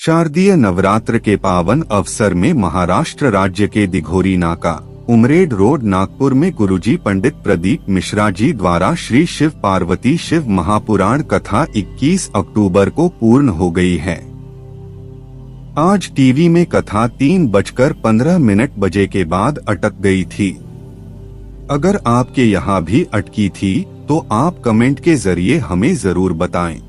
शारदीय नवरात्र के पावन अवसर में महाराष्ट्र राज्य के दिघोरी नाका उमरेड रोड नागपुर में गुरुजी पंडित प्रदीप मिश्रा जी द्वारा श्री शिव पार्वती शिव महापुराण कथा 21 अक्टूबर को पूर्ण हो गई है। आज टीवी में कथा 3:15 बजे के बाद अटक गई थी। अगर आपके यहाँ भी अटकी थी तो आप कमेंट के जरिए हमें जरूर बताएं,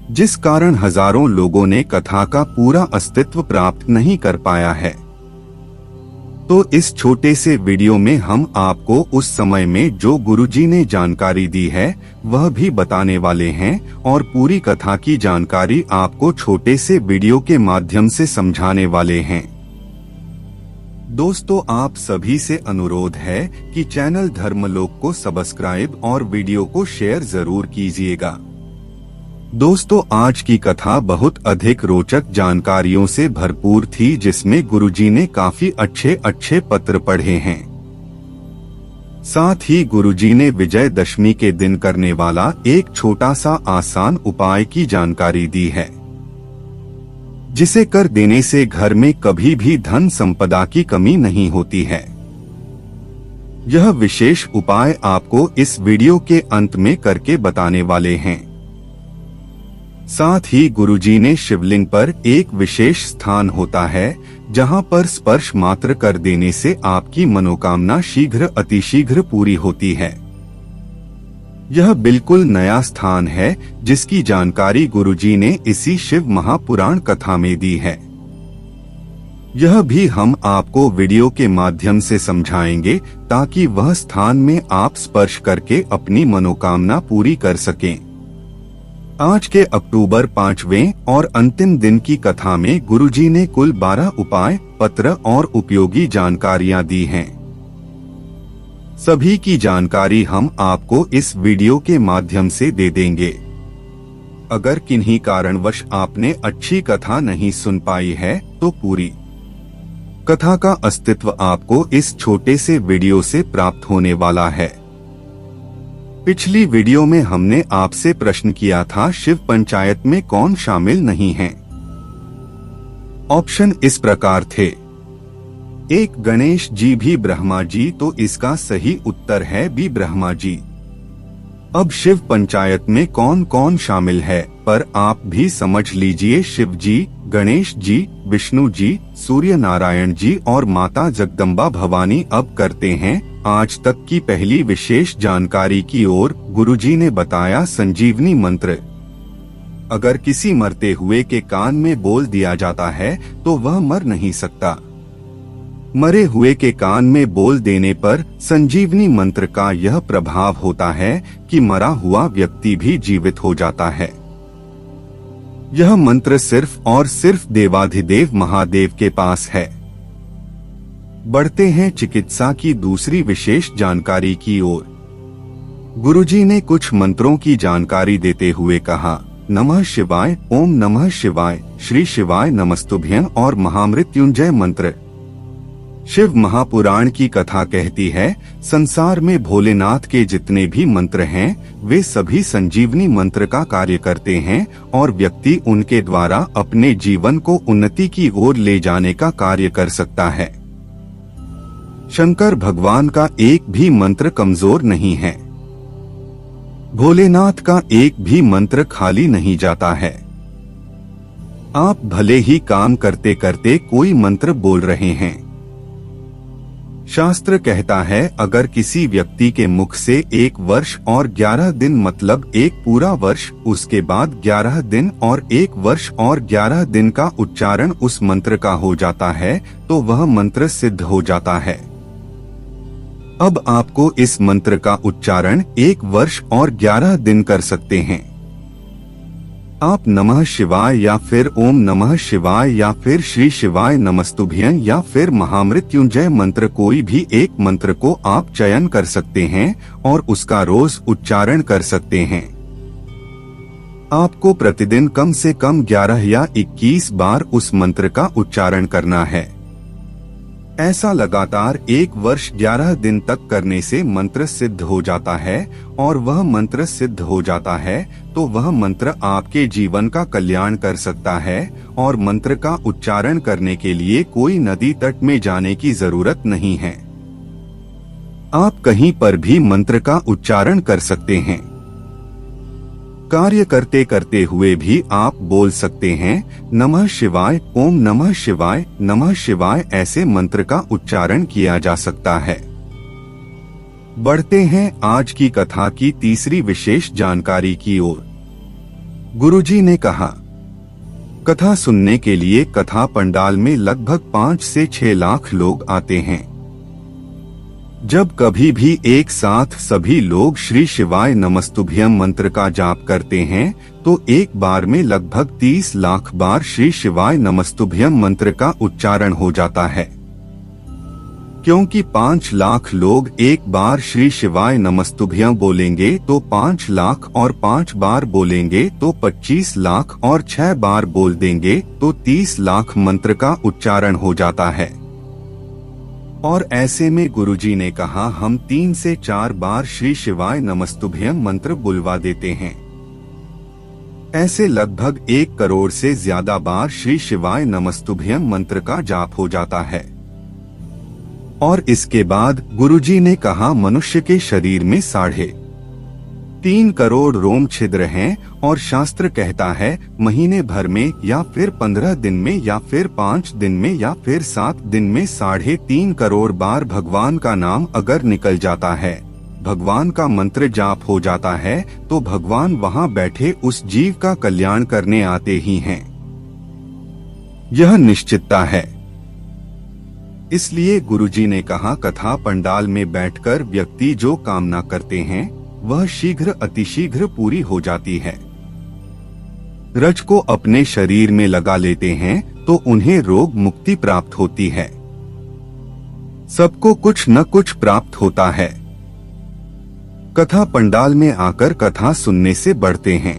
जिस कारण हजारों लोगों ने कथा का पूरा अस्तित्व प्राप्त नहीं कर पाया है। तो इस छोटे से वीडियो में हम आपको उस समय में जो गुरुजी ने जानकारी दी है वह भी बताने वाले हैं और पूरी कथा की जानकारी आपको छोटे से वीडियो के माध्यम से समझाने वाले हैं। दोस्तों, आप सभी से अनुरोध है कि चैनल धर्मलोक को सब्सक्राइब और वीडियो को शेयर जरूर कीजिएगा। दोस्तों, आज की कथा बहुत अधिक रोचक जानकारियों से भरपूर थी, जिसमें गुरुजी ने काफी अच्छे पत्र पढ़े हैं। साथ ही गुरुजी ने विजयदशमी के दिन करने वाला एक छोटा सा आसान उपाय की जानकारी दी है, जिसे कर देने से घर में कभी भी धन संपदा की कमी नहीं होती है। यह विशेष उपाय आपको इस वीडियो के अंत में करके बताने वाले हैं। साथ ही गुरुजी ने शिवलिंग पर एक विशेष स्थान होता है जहां पर स्पर्श मात्र कर देने से आपकी मनोकामना शीघ्र अतिशीघ्र पूरी होती है। यह बिल्कुल नया स्थान है जिसकी जानकारी गुरुजी ने इसी शिव महापुराण कथा में दी है। यह भी हम आपको वीडियो के माध्यम से समझाएंगे ताकि वह स्थान में आप स्पर्श करके अपनी मनोकामना पूरी कर सकें। आज के अक्टूबर 5वें और अंतिम दिन की कथा में गुरुजी ने कुल 12 उपाय, पत्र और उपयोगी जानकारियां दी हैं। सभी की जानकारी हम आपको इस वीडियो के माध्यम से दे देंगे। अगर किन्हीं कारणवश आपने अच्छी कथा नहीं सुन पाई है तो पूरी कथा का अस्तित्व आपको इस छोटे से वीडियो से प्राप्त होने वाला है। पिछली वीडियो में हमने आपसे प्रश्न किया था, शिव पंचायत में कौन शामिल नहीं है। ऑप्शन इस प्रकार थे: 1 गणेश जी भी ब्रह्मा जी, तो इसका सही उत्तर है बी ब्रह्मा जी। अब शिव पंचायत में कौन कौन शामिल है पर आप भी समझ लीजिए। शिव जी, गणेश जी, विष्णु जी, सूर्य नारायण जी और माता जगदम्बा भवानी। अब करते हैं आज तक की पहली विशेष जानकारी की ओर। गुरुजी ने बताया संजीवनी मंत्र। अगर किसी मरते हुए के कान में बोल दिया जाता है तो वह मर नहीं सकता। मरे हुए के कान में बोल देने पर संजीवनी मंत्र का यह प्रभाव होता है कि मरा हुआ व्यक्ति भी जीवित हो जाता है। यह मंत्र सिर्फ और सिर्फ देवाधिदेव महादेव के पास है। बढ़ते हैं चिकित्सा की दूसरी विशेष जानकारी की ओर। गुरुजी ने कुछ मंत्रों की जानकारी देते हुए कहा: नमः शिवाय, ओम नमः शिवाय, श्री शिवाय नमस्तुभ्यं और महामृत्युंजय मंत्र। शिव महापुराण की कथा कहती है, संसार में भोलेनाथ के जितने भी मंत्र हैं वे सभी संजीवनी मंत्र का कार्य करते हैं और व्यक्ति उनके द्वारा अपने जीवन को उन्नति की ओर ले जाने का कार्य कर सकता है। शंकर भगवान का एक भी मंत्र कमजोर नहीं है। भोलेनाथ का एक भी मंत्र खाली नहीं जाता है। आप भले ही काम करते करते कोई मंत्र बोल रहे हैं। शास्त्र कहता है, अगर किसी व्यक्ति के मुख से 1 वर्ष और 11 दिन मतलब एक पूरा वर्ष, उसके बाद 11 दिन और 1 वर्ष और 11 दिन का उच्चारण उस मंत्र का हो जाता है तो वह मंत्र सिद्ध हो जाता है। अब आपको इस मंत्र का उच्चारण 1 वर्ष और 11 दिन कर सकते हैं। आप नमः शिवाय या फिर ओम नमः शिवाय या फिर श्री शिवाय नमस्तुभ्यं या फिर महामृत्युंजय मंत्र, कोई भी एक मंत्र को आप चयन कर सकते हैं और उसका रोज उच्चारण कर सकते हैं। आपको प्रतिदिन कम से कम 11 या 21 बार उस मंत्र का उच्चारण करना है। ऐसा लगातार 1 वर्ष 11 दिन तक करने से मंत्र सिद्ध हो जाता है, और वह मंत्र सिद्ध हो जाता है तो वह मंत्र आपके जीवन का कल्याण कर सकता है, और मंत्र का उच्चारण करने के लिए कोई नदी तट में जाने की जरूरत नहीं है। आप कहीं पर भी मंत्र का उच्चारण कर सकते हैं। कार्य करते करते हुए भी आप बोल सकते हैं नमः शिवाय, ओम नमः शिवाय, नमः शिवाय, ऐसे मंत्र का उच्चारण किया जा सकता है। बढ़ते हैं आज की कथा की तीसरी विशेष जानकारी की ओर। गुरुजी ने कहा, कथा सुनने के लिए कथा पंडाल में लगभग 5 से 6 लाख लोग आते हैं। जब कभी भी एक साथ सभी लोग श्री शिवाय नमस्तुभ्यम मंत्र का जाप करते हैं तो एक बार में लगभग 30 लाख बार श्री शिवाय नमस्तुभ्यम मंत्र का उच्चारण हो जाता है। क्योंकि 5 लाख लोग एक बार श्री शिवाय नमस्तुभ्यम बोलेंगे तो 5 लाख, और 5 बार बोलेंगे तो 25 लाख, और 6 बार बोल देंगे तो 30 लाख मंत्र का उच्चारण हो जाता है। और ऐसे में गुरुजी ने कहा हम 3 से 4 बार श्री शिवाय नमस्तुभ्यम मंत्र बुलवा देते हैं। ऐसे लगभग 1 करोड़ से ज्यादा बार श्री शिवाय नमस्तुभ्यम मंत्र का जाप हो जाता है। और इसके बाद गुरुजी ने कहा मनुष्य के शरीर में 3.5 करोड़ रोम छिद्र हैं, और शास्त्र कहता है महीने भर में या फिर 15 दिन में या फिर 5 दिन में या फिर 7 दिन में 3.5 करोड़ बार भगवान का नाम अगर निकल जाता है, भगवान का मंत्र जाप हो जाता है, तो भगवान वहां बैठे उस जीव का कल्याण करने आते ही हैं। यह निश्चितता है। इसलिए गुरुजी ने कहा कथा पंडाल में बैठकर व्यक्ति जो कामना करते हैं वह शीघ्र अतिशीघ्र पूरी हो जाती है। रज को अपने शरीर में लगा लेते हैं तो उन्हें रोग मुक्ति प्राप्त होती है। सबको कुछ न कुछ प्राप्त होता है। कथा पंडाल में आकर कथा सुनने से बढ़ते हैं।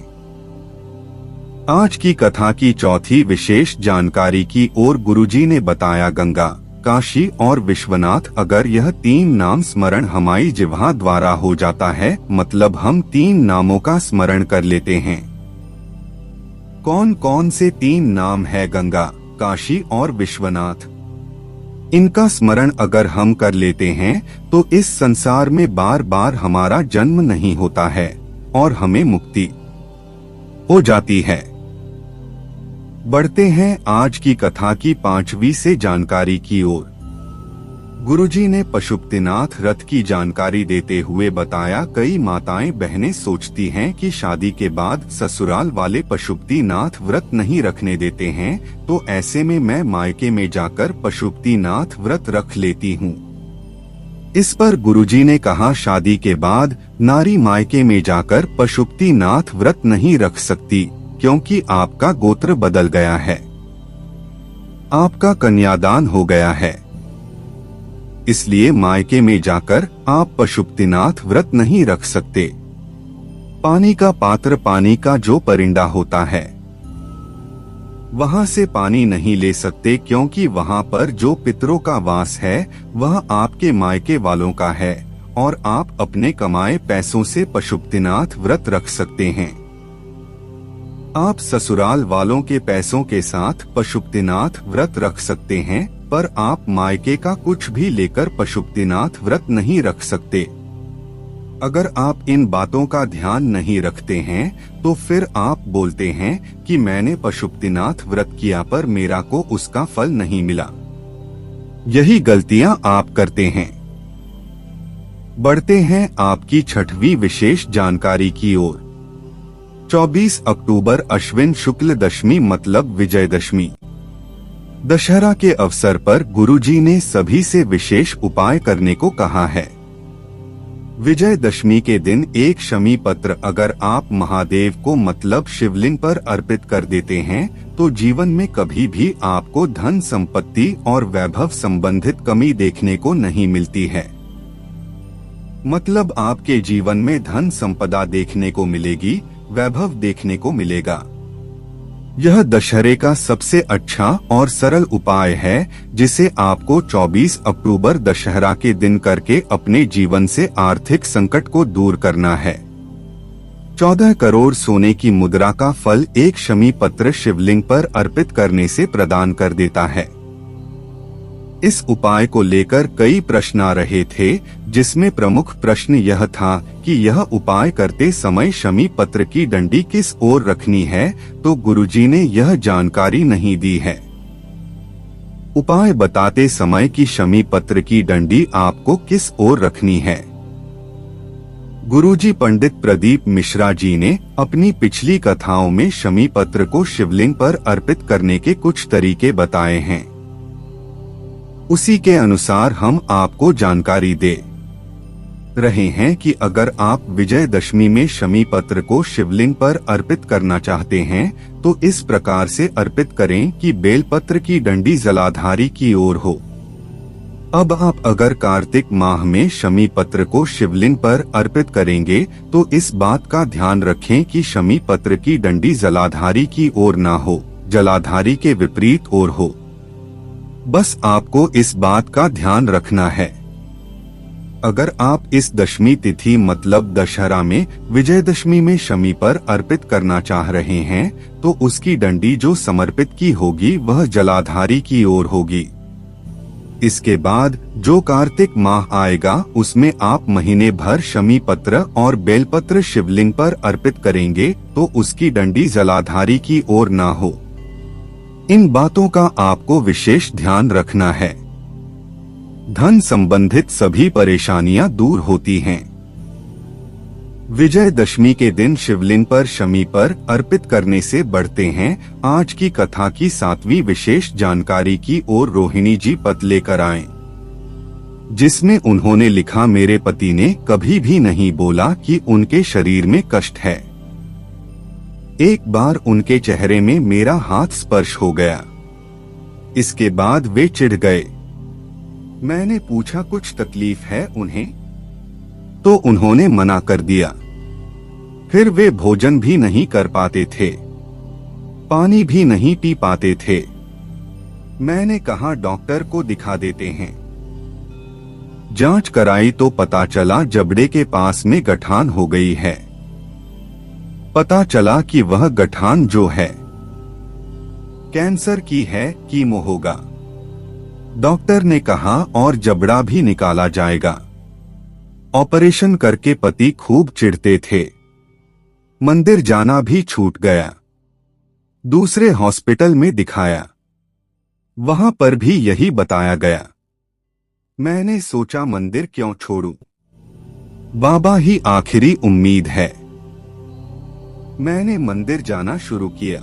आज की कथा की चौथी विशेष जानकारी की ओर गुरुजी ने बताया गंगा, काशी और विश्वनाथ, अगर यह 3 नाम स्मरण हमारी जिह्वा द्वारा हो जाता है, मतलब हम 3 नामों का स्मरण कर लेते हैं। कौन कौन से 3 नाम है? गंगा, काशी और विश्वनाथ। इनका स्मरण अगर हम कर लेते हैं तो इस संसार में बार बार हमारा जन्म नहीं होता है और हमें मुक्ति हो जाती है। बढ़ते हैं आज की कथा की 5वीं से जानकारी की ओर। गुरुजी ने पशुपतिनाथ व्रत की जानकारी देते हुए बताया कई माताएं बहनें सोचती हैं कि शादी के बाद ससुराल वाले पशुपतिनाथ व्रत नहीं रखने देते हैं, तो ऐसे में मैं मायके में जाकर पशुपतिनाथ व्रत रख लेती हूँ। इस पर गुरुजी ने कहा शादी के बाद नारी मायके में जाकर पशुपतिनाथ व्रत नहीं रख सकती, क्योंकि आपका गोत्र बदल गया है, आपका कन्यादान हो गया है। इसलिए मायके में जाकर आप पशुपतिनाथ व्रत नहीं रख सकते। पानी का पात्र, पानी का जो परिंदा होता है, वहां से पानी नहीं ले सकते, क्योंकि वहां पर जो पितरों का वास है वह आपके मायके वालों का है, और आप अपने कमाए पैसों से पशुपतिनाथ व्रत रख सकते हैं। आप ससुराल वालों के पैसों के साथ पशुपतिनाथ व्रत रख सकते हैं, पर आप मायके का कुछ भी लेकर पशुपतिनाथ व्रत नहीं रख सकते। अगर आप इन बातों का ध्यान नहीं रखते हैं तो फिर आप बोलते हैं कि मैंने पशुपतिनाथ व्रत किया पर मेरा को उसका फल नहीं मिला। यही गलतियां आप करते हैं। बढ़ते हैं आपकी 6वीं विशेष जानकारी की ओर। 24 अक्टूबर अश्विन शुक्ल दशमी मतलब विजयदशमी। दशहरा के अवसर पर गुरुजी ने सभी से विशेष उपाय करने को कहा है। विजयदशमी के दिन एक शमी पत्र अगर आप महादेव को मतलब शिवलिंग पर अर्पित कर देते हैं तो जीवन में कभी भी आपको धन संपत्ति और वैभव संबंधित कमी देखने को नहीं मिलती है। मतलब आपके जीवन में धन संपदा देखने को मिलेगी, वैभव देखने को मिलेगा। यह दशहरे का सबसे अच्छा और सरल उपाय है जिसे आपको 24 अक्टूबर दशहरा के दिन करके अपने जीवन से आर्थिक संकट को दूर करना है। 14 करोड़ सोने की मुद्रा का फल एक शमी पत्र शिवलिंग पर अर्पित करने से प्रदान कर देता है। इस उपाय को लेकर कई प्रश्न आ रहे थे, जिसमें प्रमुख प्रश्न यह था कि यह उपाय करते समय शमी पत्र की डंडी किस ओर रखनी है, तो गुरुजी ने यह जानकारी नहीं दी है। उपाय बताते समय कि शमी पत्र की डंडी आपको किस ओर रखनी है, गुरुजी पंडित प्रदीप मिश्रा जी ने अपनी पिछली कथाओं में शमी पत्र को शिवलिंग पर अर्पित करने के कुछ तरीके बताए हैं। उसी के अनुसार हम आपको जानकारी दे रहे हैं कि अगर आप विजयदशमी में शमी पत्र को शिवलिंग पर अर्पित करना चाहते हैं तो इस प्रकार से अर्पित करें कि बेलपत्र की डंडी जलाधारी की ओर हो। अब आप अगर कार्तिक माह में शमी पत्र को शिवलिंग पर अर्पित करेंगे तो इस बात का ध्यान रखें कि शमी पत्र की डंडी जलाधारी की ओर ना हो, जलाधारी के विपरीत ओर हो। बस आपको इस बात का ध्यान रखना है। अगर आप इस दशमी तिथि मतलब दशहरा में विजयदशमी में शमी पर अर्पित करना चाह रहे हैं तो उसकी डंडी जो समर्पित की होगी वह जलाधारी की ओर होगी। इसके बाद जो कार्तिक माह आएगा उसमें आप महीने भर शमी पत्र और बेलपत्र शिवलिंग पर अर्पित करेंगे तो उसकी डंडी जलाधारी की ओर ना हो। इन बातों का आपको विशेष ध्यान रखना है। धन संबंधित सभी परेशानियां दूर होती हैं। विजयदशमी के दिन शिवलिंग पर शमी पर अर्पित करने से बढ़ते हैं आज की कथा की 7वीं विशेष जानकारी की ओर रोहिणी जी पत्र लेकर आए, जिसमें उन्होंने लिखा, मेरे पति ने कभी भी नहीं बोला कि उनके शरीर में कष्ट है। एक बार उनके चेहरे में मेरा हाथ स्पर्श हो गया। इसके बाद वे चिढ़ गए। मैंने पूछा कुछ तकलीफ है उन्हें, तो उन्होंने मना कर दिया। फिर वे भोजन भी नहीं कर पाते थे, पानी भी नहीं पी पाते थे। मैंने कहा डॉक्टर को दिखा देते हैं। जांच कराई तो पता चला जबड़े के पास में गठान हो गई है। पता चला कि वह गठान जो है कैंसर की है, कीमो होगा। डॉक्टर ने कहा और जबड़ा भी निकाला जाएगा। ऑपरेशन करके पति खूब चिढ़ते थे। मंदिर जाना भी छूट गया। दूसरे हॉस्पिटल में दिखाया, वहां पर भी यही बताया गया। मैंने सोचा मंदिर क्यों छोड़ूं, बाबा ही आखिरी उम्मीद है। मैंने मंदिर जाना शुरू किया,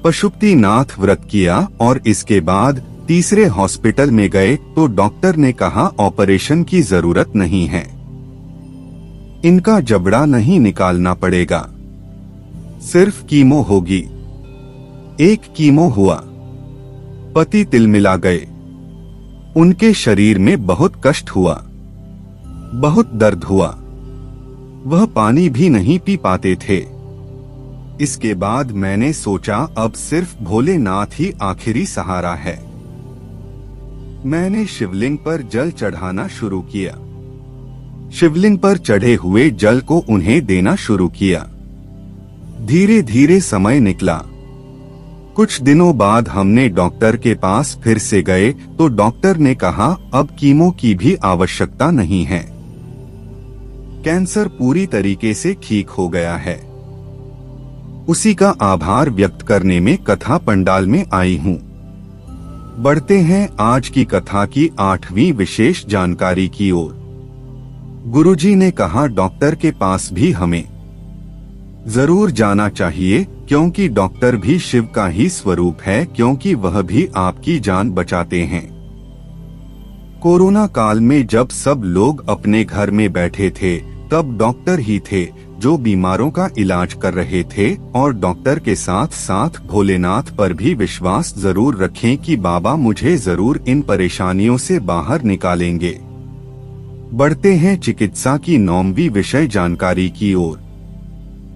पशुपतिनाथ व्रत किया और इसके बाद तीसरे हॉस्पिटल में गए तो डॉक्टर ने कहा ऑपरेशन की जरूरत नहीं है, इनका जबड़ा नहीं निकालना पड़ेगा, सिर्फ कीमो होगी। एक कीमो हुआ, पति तिलमिला गए। उनके शरीर में बहुत कष्ट हुआ, बहुत दर्द हुआ, वह पानी भी नहीं पी पाते थे। इसके बाद मैंने सोचा अब सिर्फ भोलेनाथ ही आखिरी सहारा है। मैंने शिवलिंग पर जल चढ़ाना शुरू किया। शिवलिंग पर चढ़े हुए जल को उन्हें देना शुरू किया। धीरे धीरे समय निकला। कुछ दिनों बाद हमने डॉक्टर के पास फिर से गए तो डॉक्टर ने कहा अब कीमो की भी आवश्यकता नहीं है, कैंसर पूरी तरीके से ठीक हो गया है। उसी का आभार व्यक्त करने में कथा पंडाल में आई हूँ। बढ़ते हैं आज की कथा की 8वीं विशेष जानकारी की ओर। गुरुजी ने कहा डॉक्टर के पास भी हमें जरूर जाना चाहिए, क्योंकि डॉक्टर भी शिव का ही स्वरूप है, क्योंकि वह भी आपकी जान बचाते हैं। कोरोना काल में जब सब लोग अपने घर में बैठे थे तब डॉक्टर ही थे जो बीमारों का इलाज कर रहे थे, और डॉक्टर के साथ साथ भोलेनाथ पर भी विश्वास जरूर रखें कि बाबा मुझे जरूर इन परेशानियों से बाहर निकालेंगे। बढ़ते हैं चिकित्सा की 9वीं विषय जानकारी की ओर।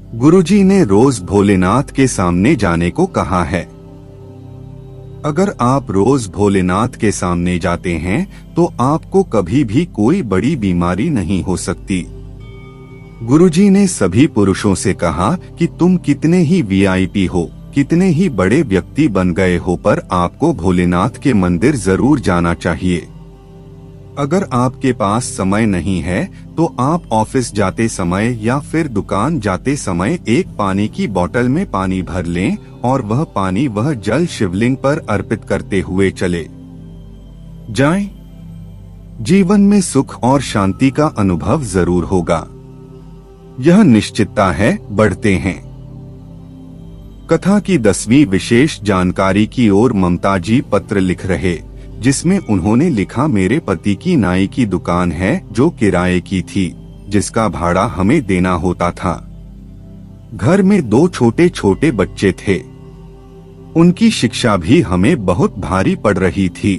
गुरुजी ने रोज भोलेनाथ के सामने जाने को कहा है। अगर आप रोज भोलेनाथ के सामने जाते हैं तो आपको कभी भी कोई बड़ी बीमारी नहीं हो सकती। गुरुजी ने सभी पुरुषों से कहा कि तुम कितने ही वीआईपी हो, कितने ही बड़े व्यक्ति बन गए हो, पर आपको भोलेनाथ के मंदिर जरूर जाना चाहिए। अगर आपके पास समय नहीं है तो आप ऑफिस जाते समय या फिर दुकान जाते समय एक पानी की बोतल में पानी भर लें और वह जल शिवलिंग पर अर्पित करते हुए चले जाएं। जीवन में सुख और शांति का अनुभव जरूर होगा, यह निश्चितता है। बढ़ते हैं कथा की 10वीं विशेष जानकारी की ओर। ममता जी पत्र लिख रहे, जिसमें उन्होंने लिखा, मेरे पति की नाई की दुकान है जो किराए की थी, जिसका भाड़ा हमें देना होता था। घर में 2 छोटे छोटे बच्चे थे, उनकी शिक्षा भी हमें बहुत भारी पड़ रही थी।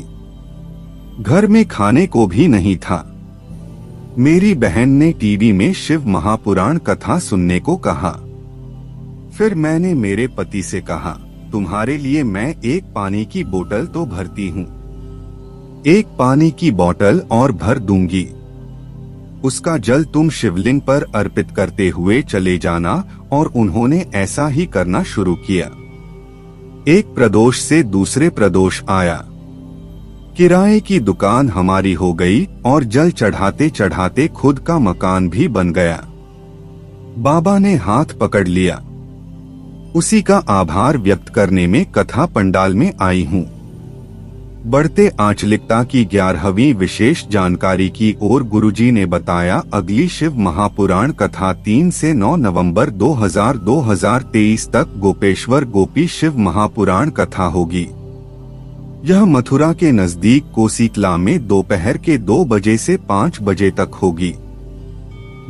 घर में खाने को भी नहीं था। मेरी बहन ने टीवी में शिव महापुराण कथा सुनने को कहा। फिर मैंने मेरे पति से कहा, तुम्हारे लिए मैं एक पानी की बोतल तो भरती हूँ, एक पानी की बोतल और भर दूंगी, उसका जल तुम शिवलिंग पर अर्पित करते हुए चले जाना। और उन्होंने ऐसा ही करना शुरू किया। एक प्रदोष से दूसरे प्रदोष आया, किराए की दुकान हमारी हो गई और जल चढ़ाते चढ़ाते खुद का मकान भी बन गया। बाबा ने हाथ पकड़ लिया। उसी का आभार व्यक्त करने में कथा पंडाल में आई हूँ। बढ़ते आंचलिकता की 11वीं विशेष जानकारी की ओर। गुरुजी ने बताया, अगली शिव महापुराण कथा 3 से 9 नवंबर 2023 तक गोपेश्वर गोपी शिव महापुराण कथा होगी। यह मथुरा के नजदीक कोसीकला में दोपहर के 2 बजे से 5 बजे तक होगी,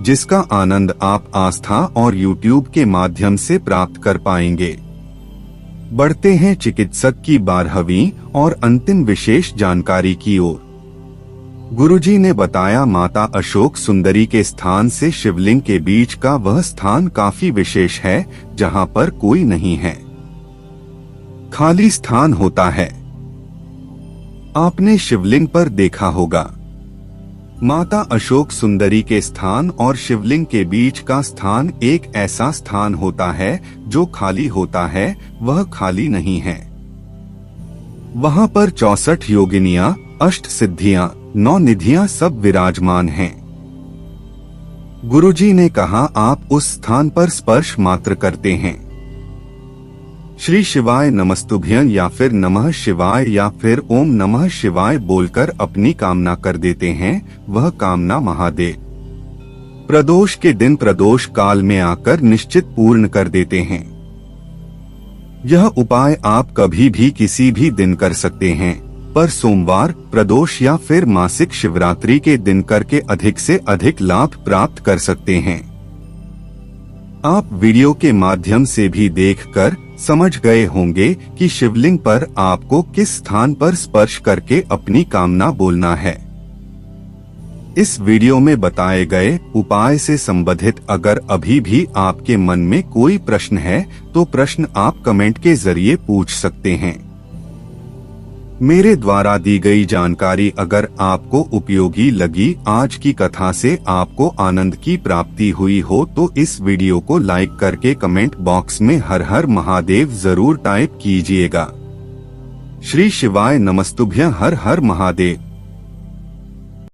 जिसका आनंद आप आस्था और YouTube के माध्यम से प्राप्त कर पाएंगे। बढ़ते हैं चिकित्सक की 12वीं और अंतिम विशेष जानकारी की ओर। गुरुजी ने बताया, माता अशोक सुंदरी के स्थान से शिवलिंग के बीच का वह स्थान काफी विशेष है, जहां पर कोई नहीं है, खाली स्थान होता है। आपने शिवलिंग पर देखा होगा, माता अशोक सुंदरी के स्थान और शिवलिंग के बीच का स्थान एक ऐसा स्थान होता है जो खाली होता है, वह खाली नहीं है। वहां पर 64 योगिनियां, 8 सिद्धियां, 9 निधियां सब विराजमान हैं। गुरुजी ने कहा, आप उस स्थान पर स्पर्श मात्र करते हैं, श्री शिवाय नमस्तुभ्यं या फिर नमः शिवाय या फिर ओम नमः शिवाय बोलकर अपनी कामना कर देते हैं। वह कामना महादेव प्रदोष के दिन प्रदोष काल में आकर निश्चित पूर्ण कर देते हैं। यह उपाय आप कभी भी किसी भी दिन कर सकते हैं, पर सोमवार, प्रदोष या फिर मासिक शिवरात्रि के दिन करके अधिक से अधिक लाभ प्राप्त कर सकते हैं। आप वीडियो के माध्यम से भी देखकर समझ गए होंगे कि शिवलिंग पर आपको किस स्थान पर स्पर्श करके अपनी कामना बोलना है। इस वीडियो में बताए गए उपाय से संबंधित अगर अभी भी आपके मन में कोई प्रश्न है तो प्रश्न आप कमेंट के जरिए पूछ सकते हैं। मेरे द्वारा दी गई जानकारी अगर आपको उपयोगी लगी, आज की कथा से आपको आनंद की प्राप्ति हुई हो तो इस वीडियो को लाइक करके कमेंट बॉक्स में हर हर महादेव जरूर टाइप कीजिएगा। श्री शिवाय नमस्तुभ्यं, हर हर महादेव।